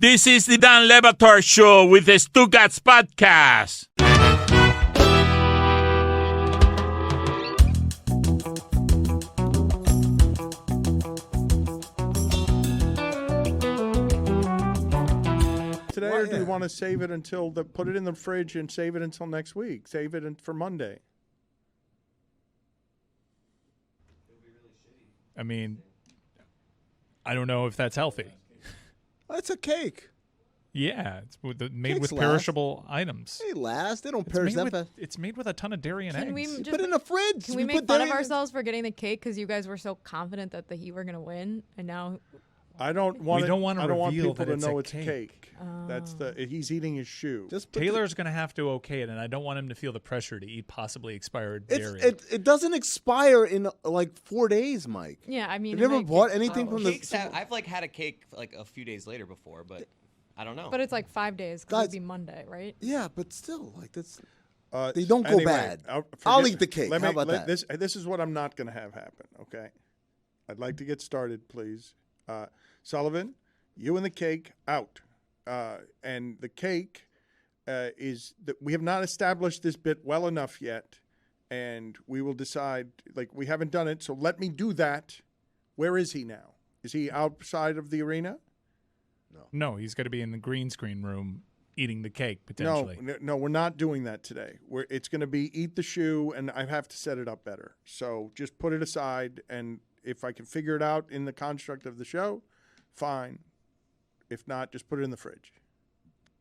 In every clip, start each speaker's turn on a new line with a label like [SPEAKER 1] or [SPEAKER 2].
[SPEAKER 1] This is the Dan Le Batard Show with the Stugotz podcast.
[SPEAKER 2] Today, or do you want to save it until put it in the fridge and save it until next week? Save it for Monday.
[SPEAKER 3] I mean, I don't know if that's healthy.
[SPEAKER 4] It's a cake.
[SPEAKER 3] Yeah, it's made
[SPEAKER 4] Cakes
[SPEAKER 3] with perishable items.
[SPEAKER 4] They last. They don't perish that fast.
[SPEAKER 3] It's made with a ton of dairy and
[SPEAKER 5] Can
[SPEAKER 3] eggs.
[SPEAKER 5] we just
[SPEAKER 4] Put it in the fridge.
[SPEAKER 5] Can we make fun of ourselves for getting the cake because you guys were so confident that the Heat were going to win, and now
[SPEAKER 2] I don't want.
[SPEAKER 3] We don't want to
[SPEAKER 2] I don't want
[SPEAKER 3] reveal
[SPEAKER 2] people
[SPEAKER 3] that
[SPEAKER 2] to
[SPEAKER 3] it's
[SPEAKER 2] know
[SPEAKER 3] a
[SPEAKER 2] it's
[SPEAKER 3] cake.
[SPEAKER 2] cake. That's he's eating his shoe.
[SPEAKER 4] Just put
[SPEAKER 3] Taylor's going to have to okay it, and I don't want him to feel the pressure to eat possibly expired dairy.
[SPEAKER 4] It doesn't expire in like 4 days, Mike.
[SPEAKER 5] yeah, I mean,
[SPEAKER 4] Have you ever
[SPEAKER 5] it
[SPEAKER 4] bought
[SPEAKER 5] makes
[SPEAKER 4] anything
[SPEAKER 5] sense.
[SPEAKER 4] from the?
[SPEAKER 6] Cakes I've had a cake like a few days later before, but I don't know.
[SPEAKER 5] But it's like 5 days because
[SPEAKER 4] Guys-
[SPEAKER 5] it'd be Monday, right?
[SPEAKER 4] Yeah, but still, like that's. They don't go bad. I'll eat the cake. How about that?
[SPEAKER 2] This is what I'm not going to have happen. Okay, I'd like to get started, please. Sullivan, you and the cake out. And the cake is that we have not established this bit well enough yet, and we will decide. Like, we haven't done it, so let me do that. Where is he now? Is he outside of the arena?
[SPEAKER 3] No, he's going to be in the green screen room eating the cake potentially.
[SPEAKER 2] No, we're not doing that today. It's going to be eat the shoe, and I have to set it up better. So just put it aside, and if I can figure it out in the construct of the show, fine. If not, just put it in the fridge.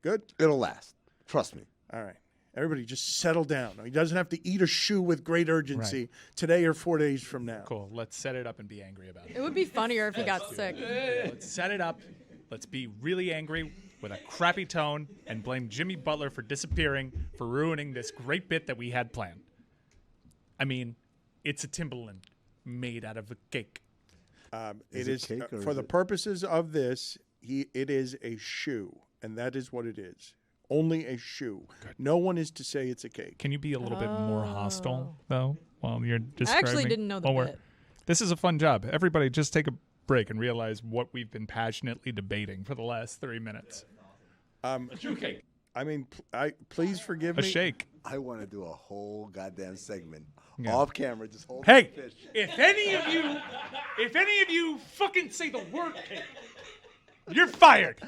[SPEAKER 2] Good?
[SPEAKER 4] It'll last. Trust me.
[SPEAKER 2] All right. Everybody just settle down. He doesn't have to eat a shoe with great urgency today or 4 days from now.
[SPEAKER 3] Cool. Let's set it up and be angry about it.
[SPEAKER 5] It would be funnier if he got sick.
[SPEAKER 3] Let's set it up. Let's be really angry with a crappy tone and blame Jimmy Butler for disappearing, for ruining this great bit that we had planned. I mean, it's a Timberland made out of a cake.
[SPEAKER 2] It
[SPEAKER 4] it
[SPEAKER 2] is
[SPEAKER 4] cake or
[SPEAKER 2] for
[SPEAKER 4] is
[SPEAKER 2] the
[SPEAKER 4] it-
[SPEAKER 2] purposes of this, it is a shoe, and that is what it is. Only a shoe. No one is to say it's a cake.
[SPEAKER 3] Can you be a little bit more hostile, though, while you're
[SPEAKER 5] I
[SPEAKER 3] describing?
[SPEAKER 5] actually didn't know the bit.
[SPEAKER 3] This is a fun job. Everybody just take a break and realize what we've been passionately debating for the last 3 minutes.
[SPEAKER 1] A shoe cake.
[SPEAKER 2] I mean, please forgive
[SPEAKER 3] A
[SPEAKER 2] me.
[SPEAKER 3] shake.
[SPEAKER 4] I want to do a whole goddamn segment
[SPEAKER 3] Yeah.
[SPEAKER 4] off camera. Just hold
[SPEAKER 3] Hey,
[SPEAKER 4] the fish.
[SPEAKER 3] if any of you fucking say the word cake, you're fired.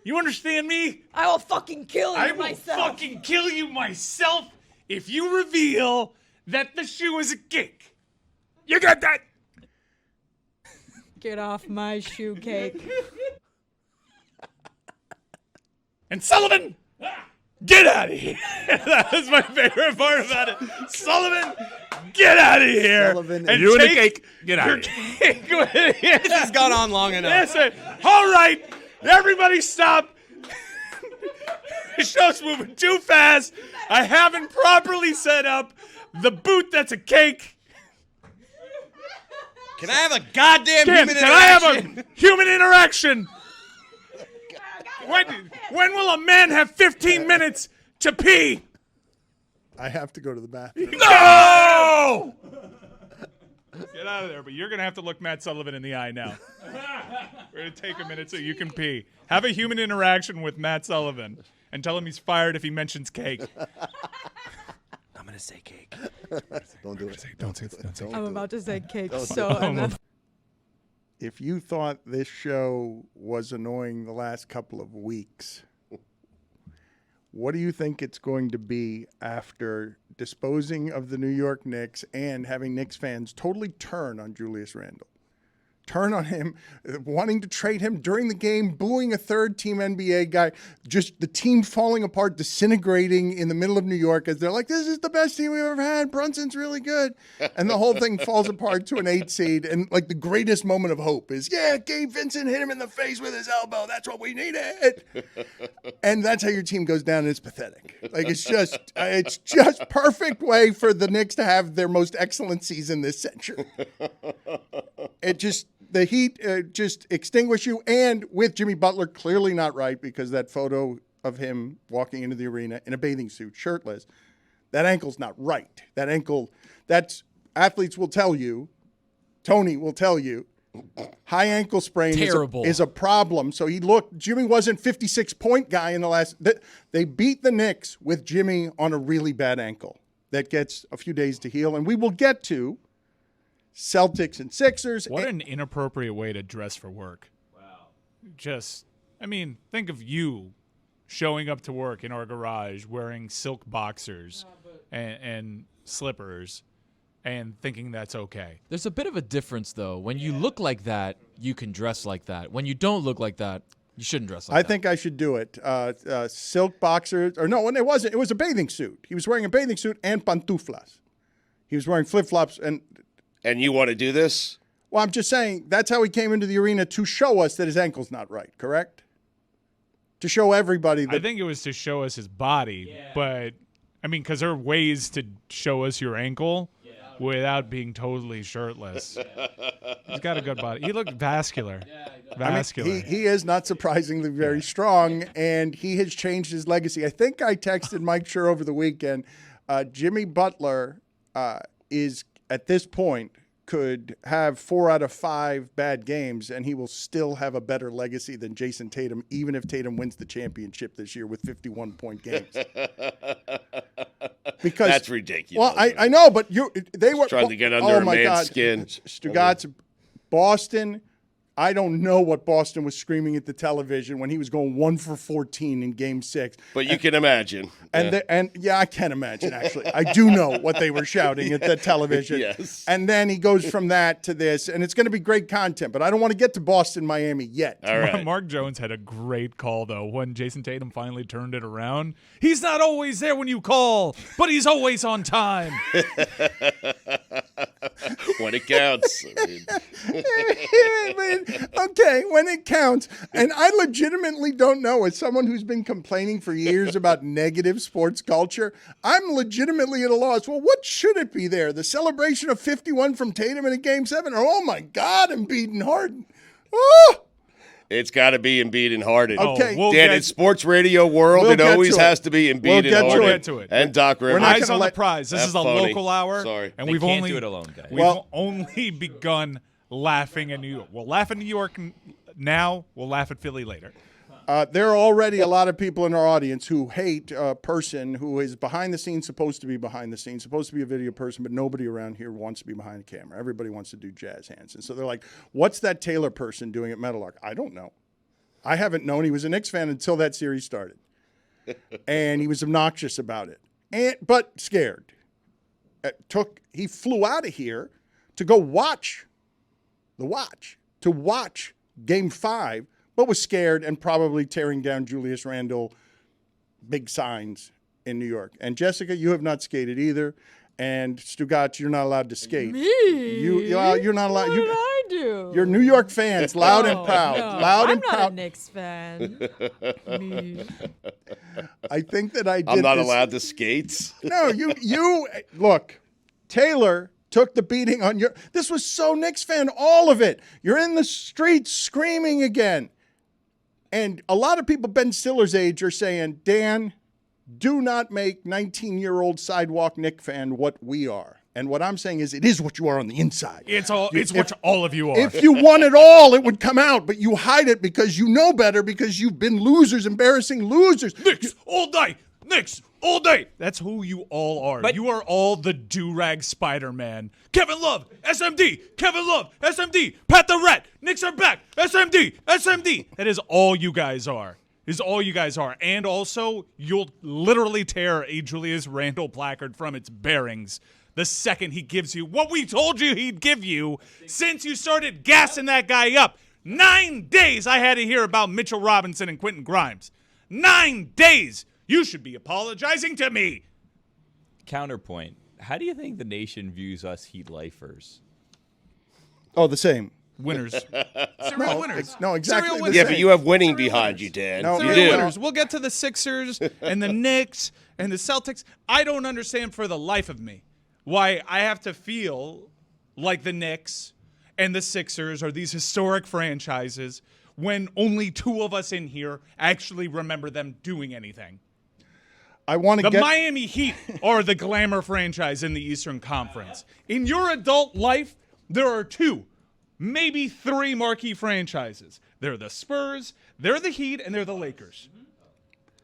[SPEAKER 3] You understand me?
[SPEAKER 5] I will fucking kill you
[SPEAKER 3] I will
[SPEAKER 5] myself.
[SPEAKER 3] fucking kill you myself if you reveal that the shoe is a cake. You got that?
[SPEAKER 5] Get off my shoe cake.
[SPEAKER 3] And Sullivan, get out of here. That was my favorite part about it. Sullivan, get out of here.
[SPEAKER 4] Sullivan
[SPEAKER 3] and
[SPEAKER 1] You and the
[SPEAKER 3] take
[SPEAKER 1] cake, get out
[SPEAKER 3] your
[SPEAKER 1] of here.
[SPEAKER 3] cake with you.
[SPEAKER 6] this has gone on long enough.
[SPEAKER 3] Listen, all right, everybody stop. The show's moving too fast. I haven't properly set up the boot that's a cake.
[SPEAKER 6] Can I have a goddamn
[SPEAKER 3] Can
[SPEAKER 6] human
[SPEAKER 3] I have
[SPEAKER 6] interaction?
[SPEAKER 3] a human interaction? When will a man have 15 minutes to pee?
[SPEAKER 2] I have to go to the bathroom.
[SPEAKER 3] No! Get out of there, but you're going to have to look Matt Sullivan in the eye now. We're going to take a minute so you can pee. Have a human interaction with Matt Sullivan and tell him he's fired if he mentions cake.
[SPEAKER 6] I'm gonna say cake.
[SPEAKER 4] Don't do it.
[SPEAKER 3] Don't say it.
[SPEAKER 5] I'm about to say cake, so and then
[SPEAKER 2] If you thought this show was annoying the last couple of weeks, what do you think it's going to be after disposing of the New York Knicks and having Knicks fans totally turn on Julius Randle? Turn on him, wanting to trade him during the game, booing a third-team NBA guy, just the team falling apart, disintegrating in the middle of New York as they're like, this is the best team we've ever had. Brunson's really good. And the whole thing falls apart to an 8 seed. And like the greatest moment of hope is, yeah, Gabe Vincent hit him in the face with his elbow. That's what we needed. And that's how your team goes down, and it's pathetic. Like it's just perfect way for the Knicks to have their most excellent season this century. The Heat just extinguish you, and with Jimmy Butler clearly not right because that photo of him walking into the arena in a bathing suit, shirtless, that ankle's not right. That ankle, athletes will tell you, Tony will tell you, high ankle sprain
[SPEAKER 7] Terrible.
[SPEAKER 2] is a problem. So Jimmy wasn't 56-point guy in the last. They beat the Knicks with Jimmy on a really bad ankle that gets a few days to heal, and we will get to Celtics and Sixers.
[SPEAKER 3] What an inappropriate way to dress for work. Wow. Think of you showing up to work in our garage wearing silk boxers and slippers and thinking that's okay.
[SPEAKER 7] There's a bit of a difference, though. When you look like that, you can dress like that. When you don't look like that, you shouldn't dress like that.
[SPEAKER 2] I think I should do it. Silk boxers, or no, it wasn't. It was a bathing suit. He was wearing a bathing suit and pantuflas. He was wearing flip-flops. And
[SPEAKER 8] you want to do this?
[SPEAKER 2] Well, I'm just saying that's how he came into the arena to show us that his ankle's not right, correct? To show everybody that.
[SPEAKER 3] I think it was to show us his body, but, because there are ways to show us your ankle without being totally shirtless. He's got a good body. He looked vascular.
[SPEAKER 2] He is not surprisingly very strong, and he has changed his legacy. I think I texted Mike Schur over the weekend. Jimmy Butler is, at this point, could have 4 out of 5 bad games, and he will still have a better legacy than Jason Tatum, even if Tatum wins the championship this year with 51-point games. Because
[SPEAKER 8] that's ridiculous.
[SPEAKER 2] Well, I know, but they were
[SPEAKER 8] trying to get under a man's skin.
[SPEAKER 2] Stugotz, Boston. I don't know what Boston was screaming at the television when he was going 1 for 14 in Game 6.
[SPEAKER 8] But you can imagine.
[SPEAKER 2] I can imagine, actually. I do know what they were shouting at the television.
[SPEAKER 8] Yes.
[SPEAKER 2] And then he goes from that to this, and it's going to be great content. But I don't want to get to Boston, Miami yet.
[SPEAKER 8] All right.
[SPEAKER 3] Mark Jones had a great call, though, when Jason Tatum finally turned it around. He's not always there when you call, but he's always on time.
[SPEAKER 8] When it counts.
[SPEAKER 2] Okay, when it counts. And I legitimately don't know, as someone who's been complaining for years about negative sports culture, I'm legitimately at a loss. Well, what should it be there? The celebration of 51 from Tatum in a Game 7? Or, oh, my God, Embiid and Harden. Oh!
[SPEAKER 8] It's got to be Embiid and Harden.
[SPEAKER 2] Okay.
[SPEAKER 8] Dan, in sports radio world, it always has to be Embiid and Harden.
[SPEAKER 3] We'll get to it.
[SPEAKER 8] And Doc Rivers.
[SPEAKER 3] Eyes on the prize. This is a local hour.
[SPEAKER 8] Sorry.
[SPEAKER 3] And
[SPEAKER 6] we can't do it alone, guys.
[SPEAKER 3] We've only begun laughing in New York. We'll laugh in New York now. We'll laugh at Philly later.
[SPEAKER 2] There are already a lot of people in our audience who hate a person who is behind the scenes, supposed to be behind the scenes, supposed to be a video person, but nobody around here wants to be behind the camera. Everybody wants to do jazz hands. And so they're like, what's that Taylor person doing at Meadowlark? I don't know. I haven't known. He was a Knicks fan until that series started. And he was obnoxious about it, but scared. He flew out of here to go watch Game 5, but was scared and probably tearing down Julius Randle big signs in New York. And Jessica, you have not skated either. And Stugotz, you're not allowed to skate.
[SPEAKER 5] Me?
[SPEAKER 2] You're not allowed.
[SPEAKER 5] What did I do?
[SPEAKER 2] You're New York fans, loud and proud.
[SPEAKER 5] No,
[SPEAKER 2] Loud
[SPEAKER 5] I'm
[SPEAKER 2] and proud.
[SPEAKER 5] not a Knicks fan. Me.
[SPEAKER 2] I think that I did
[SPEAKER 8] I'm not
[SPEAKER 2] this.
[SPEAKER 8] allowed to skate.
[SPEAKER 2] No, you look. Taylor took the beating on your. This was so Knicks fan, all of it. You're in the streets screaming again. And a lot of people Ben Stiller's age are saying, Dan, do not make 19-year-old sidewalk Knicks fan what we are. And what I'm saying is it is what you are on the inside.
[SPEAKER 3] It's what all of you are.
[SPEAKER 2] If you want it all, it would come out. But you hide it because you know better, because you've been losers, embarrassing losers.
[SPEAKER 3] Knicks all day. Knicks all day. That's who you all are. But you are all the do-rag Spider-Man. Kevin Love, SMD. Kevin Love, SMD. Pat the Rat. Knicks are back. SMD. SMD. That is all you guys are. Is all you guys are. And also, you'll literally tear a Julius Randle placard from its bearings the second he gives you what we told you he'd give you since you started gassing that guy up. 9 days I had to hear about Mitchell Robinson and Quentin Grimes. 9 days. You should be apologizing to me.
[SPEAKER 6] Counterpoint. How do you think the nation views us Heat lifers?
[SPEAKER 2] Oh, the same.
[SPEAKER 3] Winners. Serial winners.
[SPEAKER 2] No, exactly
[SPEAKER 3] Serial
[SPEAKER 2] the
[SPEAKER 3] winners.
[SPEAKER 8] Yeah,
[SPEAKER 2] same.
[SPEAKER 8] but you have winning behind you, Dan.
[SPEAKER 2] No,
[SPEAKER 8] you
[SPEAKER 3] Serial
[SPEAKER 8] do.
[SPEAKER 3] winners. We'll get to the Sixers and the Knicks and the Celtics. I don't understand for the life of me why I have to feel like the Knicks and the Sixers are these historic franchises when only two of us in here actually remember them doing anything.
[SPEAKER 2] I want to
[SPEAKER 3] The
[SPEAKER 2] get
[SPEAKER 3] Miami Heat are the glamour franchise in the Eastern Conference. In your adult life, there are two maybe 3 marquee franchises. They're the Spurs, they're the Heat, and they're the Lakers.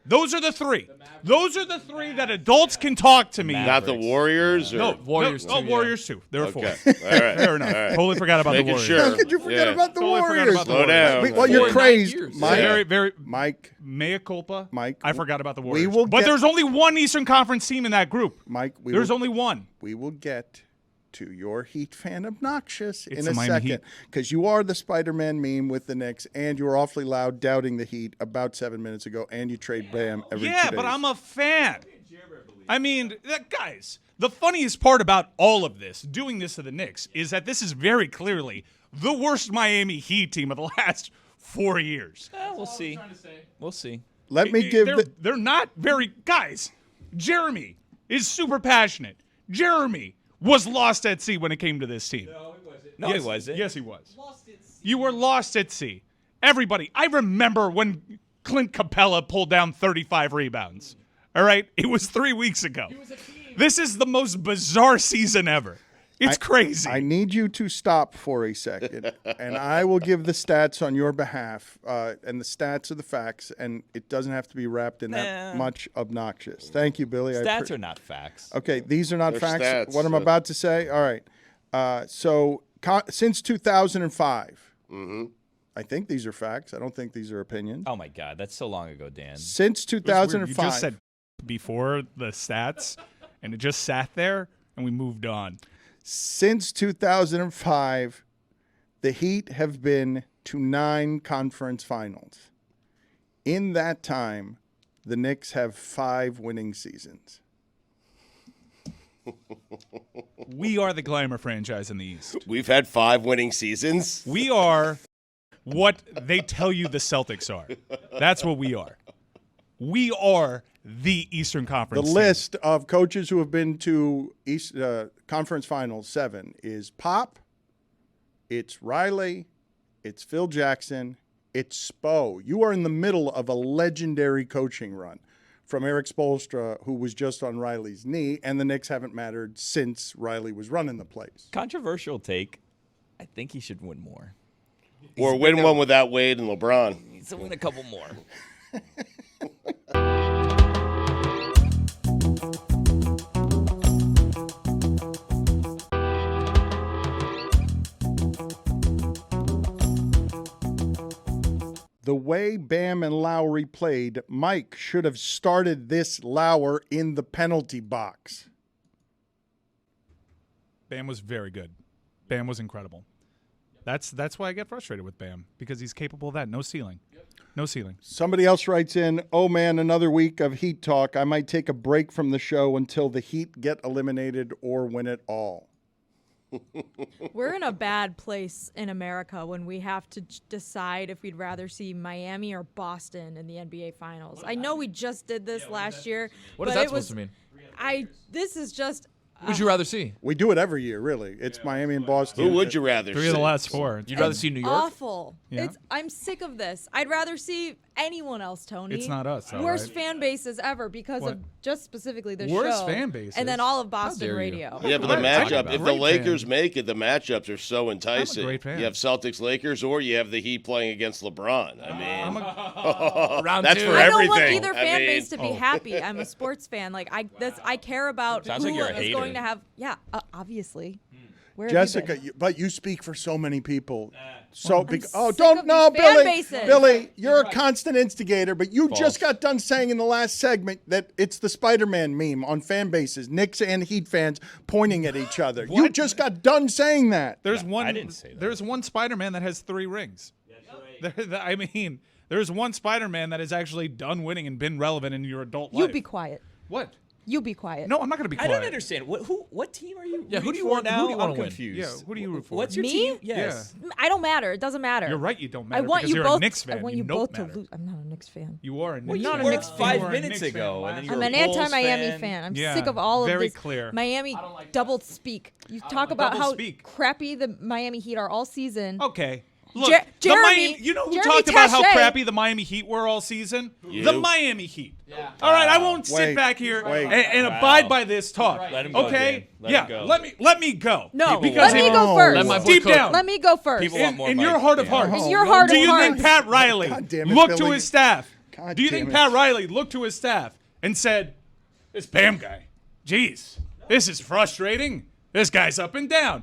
[SPEAKER 3] Those are the 3. Those are the 3 that adults can talk to me.
[SPEAKER 8] Not the Warriors? Or?
[SPEAKER 3] No,
[SPEAKER 7] Warriors
[SPEAKER 3] no,
[SPEAKER 7] too,
[SPEAKER 3] Warriors too. There were 4.
[SPEAKER 8] All right.
[SPEAKER 3] Fair enough.
[SPEAKER 8] All right.
[SPEAKER 3] Totally forgot about
[SPEAKER 8] Making
[SPEAKER 3] the Warriors.
[SPEAKER 8] sure.
[SPEAKER 4] How could you forget about the
[SPEAKER 3] Totally forgot
[SPEAKER 4] Warriors?
[SPEAKER 3] about the
[SPEAKER 8] Slow down.
[SPEAKER 2] Well, you're
[SPEAKER 7] 4
[SPEAKER 2] crazed,
[SPEAKER 7] years.
[SPEAKER 2] Mike.
[SPEAKER 3] Very, very
[SPEAKER 2] Mike,
[SPEAKER 3] mea culpa.
[SPEAKER 2] Mike,
[SPEAKER 3] I forgot about the Warriors.
[SPEAKER 2] will
[SPEAKER 3] but
[SPEAKER 2] get-
[SPEAKER 3] there's only one Eastern Conference team in that group.
[SPEAKER 2] Mike,
[SPEAKER 3] There's only one.
[SPEAKER 2] we will get to your Heat fan obnoxious
[SPEAKER 3] It's
[SPEAKER 2] in
[SPEAKER 3] the
[SPEAKER 2] a
[SPEAKER 3] Miami
[SPEAKER 2] second,
[SPEAKER 3] Heat.
[SPEAKER 2] because you are the Spider-Man meme with the Knicks, and you were awfully loud doubting the Heat about 7 minutes ago, and you trade Bam every 2
[SPEAKER 3] Yeah,
[SPEAKER 2] days.
[SPEAKER 3] but I'm a fan. I mean, guys, the funniest part about all of this, doing this to the Knicks, is that this is very clearly the worst Miami Heat team of the last 4 years.
[SPEAKER 6] We'll see. We'll see.
[SPEAKER 2] Let me give
[SPEAKER 3] They're not very guys. Jeremy is super passionate. Jeremy was lost at sea when it came to this team.
[SPEAKER 6] No,
[SPEAKER 3] yes,
[SPEAKER 6] he wasn't.
[SPEAKER 3] Yes, he was. You were lost at sea. Everybody, I remember when Clint Capella pulled down 35 rebounds. All right? It was 3 weeks ago. This is the most bizarre season ever. It's crazy.
[SPEAKER 2] I need you to stop for a second, and I will give the stats on your behalf. And the stats are the facts, and it doesn't have to be wrapped in that much obnoxious. Thank you, Billy.
[SPEAKER 6] Stats are not facts.
[SPEAKER 2] Okay, these are not
[SPEAKER 8] They're
[SPEAKER 2] facts.
[SPEAKER 8] stats,
[SPEAKER 2] What I'm
[SPEAKER 8] but-
[SPEAKER 2] about to say. All right. Since 2005, I think these are facts. I don't think these are opinions.
[SPEAKER 6] Oh my God, that's so long ago, Dan.
[SPEAKER 2] Since
[SPEAKER 3] It was weird.
[SPEAKER 2] 2005,
[SPEAKER 3] You just said before the stats, and it just sat there, and we moved on.
[SPEAKER 2] since 2005, the Heat have been to 9 conference finals. In that time, the Knicks have 5 winning seasons.
[SPEAKER 3] We are the glamour franchise in the East.
[SPEAKER 8] We've had 5 winning seasons.
[SPEAKER 3] We are what they tell you the Celtics are. That's what we are. We are the Eastern
[SPEAKER 2] The
[SPEAKER 3] Conference team.
[SPEAKER 2] list of coaches who have been to East Conference Finals 7 is Pop, it's Riley, it's Phil Jackson, it's Spo. You are in the middle of a legendary coaching run from Eric Spoelstra, who was just on Riley's knee, and the Knicks haven't mattered since Riley was running the place.
[SPEAKER 6] Controversial take. I think he should win more.
[SPEAKER 8] Or win one without Wade and LeBron.
[SPEAKER 6] He needs to win a couple more.
[SPEAKER 2] The way Bam and Lowry played, Mike should have started this Lauer in the penalty box.
[SPEAKER 3] Bam was very good. Bam was incredible. That's why I get frustrated with Bam, because he's capable of that. No ceiling. No ceiling.
[SPEAKER 2] Somebody else writes in, oh man, another week of Heat talk. I might take a break from the show until the Heat get eliminated or win it all.
[SPEAKER 5] We're in a bad place in America when we have to decide if we'd rather see Miami or Boston in the NBA Finals. I know we just did this last year.
[SPEAKER 7] What
[SPEAKER 5] but
[SPEAKER 7] is that
[SPEAKER 5] it
[SPEAKER 7] supposed
[SPEAKER 5] was,
[SPEAKER 7] to mean?
[SPEAKER 5] This is just.
[SPEAKER 7] Who'd you rather see?
[SPEAKER 2] We do it every year, really. It's Miami and Boston.
[SPEAKER 8] Who would you rather
[SPEAKER 3] 3
[SPEAKER 8] see?
[SPEAKER 3] of the last 4.
[SPEAKER 7] You'd rather see New York?
[SPEAKER 5] Awful.
[SPEAKER 3] Yeah.
[SPEAKER 5] I'm sick of this. I'd rather see anyone else, Tony.
[SPEAKER 3] It's not us, though,
[SPEAKER 5] Worst
[SPEAKER 3] right?
[SPEAKER 5] fan bases ever because
[SPEAKER 3] What?
[SPEAKER 5] of just specifically this
[SPEAKER 3] Worst
[SPEAKER 5] show.
[SPEAKER 3] fan bases?
[SPEAKER 5] And then all of Boston
[SPEAKER 7] dare you.
[SPEAKER 5] radio.
[SPEAKER 8] Yeah, but the
[SPEAKER 3] What are you talking
[SPEAKER 8] matchup,
[SPEAKER 3] about?
[SPEAKER 8] if the
[SPEAKER 3] Great
[SPEAKER 8] Lakers
[SPEAKER 3] fan.
[SPEAKER 8] make it, the matchups are so enticing.
[SPEAKER 3] great fan.
[SPEAKER 8] You have Celtics Lakers or you have the Heat playing against LeBron. I mean,
[SPEAKER 7] Round
[SPEAKER 8] that's
[SPEAKER 7] 2.
[SPEAKER 8] for
[SPEAKER 5] I don't want
[SPEAKER 8] everything.
[SPEAKER 5] either
[SPEAKER 8] I
[SPEAKER 5] fan
[SPEAKER 8] mean-
[SPEAKER 5] base to be happy. I'm a sports fan. Like I care about
[SPEAKER 6] Sounds
[SPEAKER 5] who
[SPEAKER 6] like you're a
[SPEAKER 5] is
[SPEAKER 6] hater.
[SPEAKER 5] going to have. Yeah, obviously. Where have you
[SPEAKER 2] Jessica,
[SPEAKER 5] been?
[SPEAKER 2] but you speak for so many people. So,
[SPEAKER 5] sick
[SPEAKER 2] oh,
[SPEAKER 5] of
[SPEAKER 2] don't no,
[SPEAKER 5] these fan
[SPEAKER 2] Billy.
[SPEAKER 5] bases.
[SPEAKER 2] Billy, you're a constant instigator, but you
[SPEAKER 6] False.
[SPEAKER 2] just got done saying in the last segment that it's the Spider-Man meme on fan bases, Knicks and Heat fans pointing at each other. You just got done saying that.
[SPEAKER 3] There's one.
[SPEAKER 6] I didn't say that.
[SPEAKER 3] There's one Spider-Man that has 3 rings. I mean, there's one Spider-Man that has actually done winning and been relevant in your adult life.
[SPEAKER 5] You be quiet.
[SPEAKER 3] What?
[SPEAKER 5] You be quiet.
[SPEAKER 3] No, I'm not going to be
[SPEAKER 6] I
[SPEAKER 3] quiet.
[SPEAKER 6] don't understand. What team are you?
[SPEAKER 7] Yeah, who do you
[SPEAKER 6] rooting for
[SPEAKER 7] want-
[SPEAKER 6] now?
[SPEAKER 7] who do you wanna
[SPEAKER 6] I'm
[SPEAKER 7] win?
[SPEAKER 6] confused.
[SPEAKER 3] Yeah, who do you root for?
[SPEAKER 6] What's your
[SPEAKER 5] Me?
[SPEAKER 6] team? Yes.
[SPEAKER 5] I don't matter. It doesn't matter.
[SPEAKER 3] You're right. You don't
[SPEAKER 5] I
[SPEAKER 3] matter
[SPEAKER 5] want
[SPEAKER 3] because
[SPEAKER 5] you
[SPEAKER 3] you're
[SPEAKER 5] both.
[SPEAKER 3] a Knicks fan.
[SPEAKER 5] I want
[SPEAKER 3] you
[SPEAKER 5] you
[SPEAKER 3] don't
[SPEAKER 5] both to
[SPEAKER 3] matter.
[SPEAKER 5] lose. I'm not a Knicks fan.
[SPEAKER 3] You are a
[SPEAKER 6] Well,
[SPEAKER 3] Knicks
[SPEAKER 6] you
[SPEAKER 5] Not a
[SPEAKER 6] were
[SPEAKER 5] Knicks fan.
[SPEAKER 6] 5
[SPEAKER 3] You were a
[SPEAKER 6] minutes
[SPEAKER 3] Knicks
[SPEAKER 6] ago,
[SPEAKER 3] fan
[SPEAKER 6] and then you
[SPEAKER 3] last
[SPEAKER 6] were
[SPEAKER 5] I'm
[SPEAKER 6] a
[SPEAKER 5] an
[SPEAKER 6] Bulls
[SPEAKER 5] anti-Miami fan. I'm
[SPEAKER 3] Yeah,
[SPEAKER 5] sick of all of
[SPEAKER 3] very
[SPEAKER 5] this
[SPEAKER 3] clear.
[SPEAKER 5] Miami double speak. You talk about
[SPEAKER 3] Double
[SPEAKER 5] how
[SPEAKER 3] speak.
[SPEAKER 5] crappy the Miami Heat are all season.
[SPEAKER 3] Okay. Look,
[SPEAKER 5] Jeremy,
[SPEAKER 3] you know who
[SPEAKER 5] Jeremy
[SPEAKER 3] talked about how
[SPEAKER 5] Taché.
[SPEAKER 3] crappy the Miami Heat were all season?
[SPEAKER 8] You.
[SPEAKER 3] The Miami Heat. Yeah. All right, I won't sit back here and abide by this talk.
[SPEAKER 6] Let him go,
[SPEAKER 3] okay?
[SPEAKER 6] Dan. Let him go.
[SPEAKER 3] Let me go.
[SPEAKER 5] No,
[SPEAKER 3] because
[SPEAKER 5] let me go first.
[SPEAKER 7] Let my boy
[SPEAKER 3] deep
[SPEAKER 7] cook.
[SPEAKER 3] down,
[SPEAKER 5] Let me go first.
[SPEAKER 6] People want more
[SPEAKER 3] in
[SPEAKER 6] Mike,
[SPEAKER 3] your heart of
[SPEAKER 6] Dan.
[SPEAKER 3] hearts,
[SPEAKER 5] In your heart
[SPEAKER 3] do
[SPEAKER 5] of
[SPEAKER 3] you
[SPEAKER 5] hearts.
[SPEAKER 3] think Pat Riley
[SPEAKER 2] God damn it,
[SPEAKER 3] looked to
[SPEAKER 2] Billy.
[SPEAKER 3] his staff?
[SPEAKER 2] God
[SPEAKER 3] Do you
[SPEAKER 2] damn
[SPEAKER 3] think
[SPEAKER 2] it.
[SPEAKER 3] Pat Riley looked to his staff and said, "This Bam guy, geez, this is frustrating. This guy's up and down."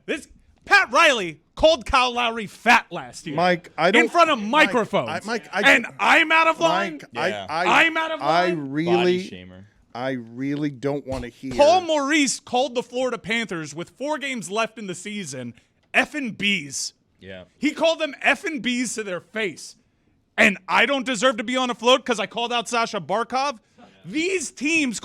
[SPEAKER 3] This Pat Riley called Kyle Lowry fat last year.
[SPEAKER 2] Mike, I don't.
[SPEAKER 3] in front of
[SPEAKER 2] Mike,
[SPEAKER 3] microphones.
[SPEAKER 2] I-
[SPEAKER 3] and I'm out of line.
[SPEAKER 2] Mike,
[SPEAKER 6] Yeah.
[SPEAKER 3] I'm out of line.
[SPEAKER 6] Body shamer.
[SPEAKER 2] I really don't want to hear.
[SPEAKER 3] Paul Maurice called the Florida Panthers with 4 games left in the season effing B's.
[SPEAKER 6] Yeah.
[SPEAKER 3] He called them effing B's to their face. And I don't deserve to be on a float because I called out Sasha Barkov. These teams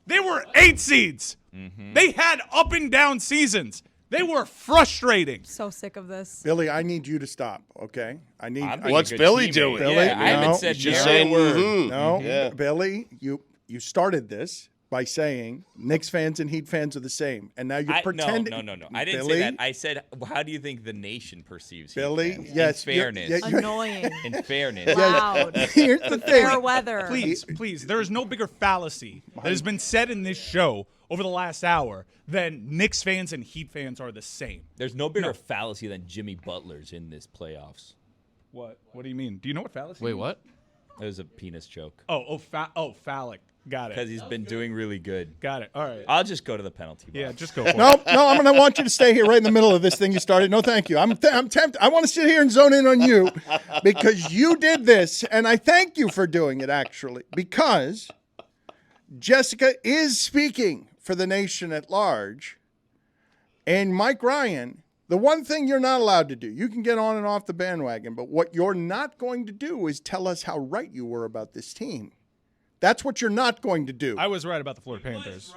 [SPEAKER 3] they were 8 seeds.
[SPEAKER 6] Mm-hmm.
[SPEAKER 3] They had up and down seasons. They were frustrating.
[SPEAKER 5] So sick of this.
[SPEAKER 2] Billy, I need you to stop. Okay, I need.
[SPEAKER 6] I'm being
[SPEAKER 8] What's
[SPEAKER 6] a good
[SPEAKER 8] Billy
[SPEAKER 6] teammate.
[SPEAKER 8] doing?
[SPEAKER 2] Billy,
[SPEAKER 6] Yeah, I haven't
[SPEAKER 2] no,
[SPEAKER 6] said
[SPEAKER 8] Just
[SPEAKER 6] nary a
[SPEAKER 8] saying.
[SPEAKER 6] word.
[SPEAKER 8] mhm.
[SPEAKER 2] No,
[SPEAKER 8] Yeah.
[SPEAKER 2] Billy, you started this by saying Knicks fans and Heat fans are the same, and now you're pretending.
[SPEAKER 6] No. I didn't
[SPEAKER 2] Billy,
[SPEAKER 6] say that. I said, how do you think the nation perceives Heat
[SPEAKER 2] Billy,
[SPEAKER 6] fans?
[SPEAKER 2] yes,
[SPEAKER 6] In
[SPEAKER 2] you're-
[SPEAKER 6] fairness.
[SPEAKER 2] yeah, you're-
[SPEAKER 5] Annoying.
[SPEAKER 6] In fairness.
[SPEAKER 5] Loud.
[SPEAKER 2] Here's the thing.
[SPEAKER 5] Fair weather.
[SPEAKER 3] Please, there is no bigger fallacy that has been said in this show over the last hour than Knicks fans and Heat fans are the same.
[SPEAKER 6] There's no bigger fallacy than Jimmy Butler's in this playoffs.
[SPEAKER 3] What? What do you mean? Do you know what fallacy?
[SPEAKER 7] Wait,
[SPEAKER 3] means?
[SPEAKER 7] what?
[SPEAKER 6] It was a penis joke.
[SPEAKER 3] Phallic. Got
[SPEAKER 6] Because
[SPEAKER 3] it.
[SPEAKER 6] he's been doing really good.
[SPEAKER 3] Got it. All right.
[SPEAKER 6] I'll just go to the penalty box.
[SPEAKER 3] Yeah, just go for it.
[SPEAKER 2] No, I'm going to want you to stay here right in the middle of this thing you started. No, thank you. I'm tempted. I want to sit here and zone in on you because you did this, and I thank you for doing it, actually, because Jessica is speaking for the nation at large, and Mike Ryan, the one thing you're not allowed to do, you can get on and off the bandwagon, but what you're not going to do is tell us how right you were about this team. That's what you're not going to do.
[SPEAKER 3] I was right about the Florida Panthers.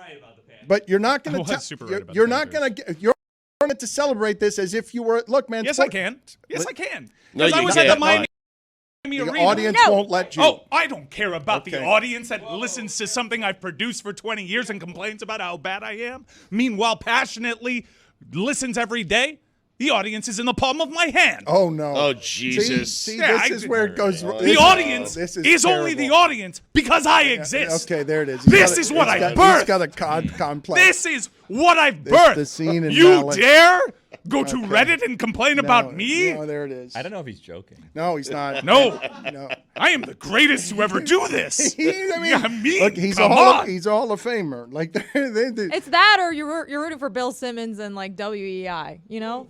[SPEAKER 2] But you're not going
[SPEAKER 3] I
[SPEAKER 2] to
[SPEAKER 3] was super right about
[SPEAKER 2] you're
[SPEAKER 3] the
[SPEAKER 2] not
[SPEAKER 3] Panthers.
[SPEAKER 2] going to you're going to celebrate this as if you were look, man.
[SPEAKER 3] Yes, I can. Yes, I can.
[SPEAKER 8] No,
[SPEAKER 3] Because I
[SPEAKER 8] you
[SPEAKER 3] was at the
[SPEAKER 8] can't.
[SPEAKER 3] Miami
[SPEAKER 2] The
[SPEAKER 3] Arena.
[SPEAKER 2] audience
[SPEAKER 5] No.
[SPEAKER 2] won't let you.
[SPEAKER 3] Oh, I don't care about the
[SPEAKER 2] Okay.
[SPEAKER 3] audience that listens to something I've produced for 20 years and complains about how bad I am. Meanwhile, passionately listens every day. The audience is in the palm of my hand.
[SPEAKER 2] Oh, no.
[SPEAKER 8] Oh, Jesus.
[SPEAKER 2] See,
[SPEAKER 3] Yeah,
[SPEAKER 2] this is where it goes.
[SPEAKER 3] The audience
[SPEAKER 2] this
[SPEAKER 3] is only the
[SPEAKER 2] terrible.
[SPEAKER 3] audience because I exist.
[SPEAKER 2] Okay, there it is.
[SPEAKER 3] This is what I
[SPEAKER 2] He's
[SPEAKER 3] birthed.
[SPEAKER 2] got a complex.
[SPEAKER 3] This is what I've
[SPEAKER 2] This-
[SPEAKER 3] birthed.
[SPEAKER 2] the scene in
[SPEAKER 3] you
[SPEAKER 2] Malice.
[SPEAKER 3] dare go to Reddit and complain about me?
[SPEAKER 2] No, there it is.
[SPEAKER 6] I don't know if he's joking.
[SPEAKER 2] No, he's not.
[SPEAKER 3] No.
[SPEAKER 2] No.
[SPEAKER 3] I am the greatest to ever do this.
[SPEAKER 2] I mean,
[SPEAKER 3] me?
[SPEAKER 2] look, he's
[SPEAKER 3] Come
[SPEAKER 2] a
[SPEAKER 3] on.
[SPEAKER 2] he's a Hall of Famer. Like they
[SPEAKER 5] It's that, or you're rooting for Bill Simmons and like WEI. You know,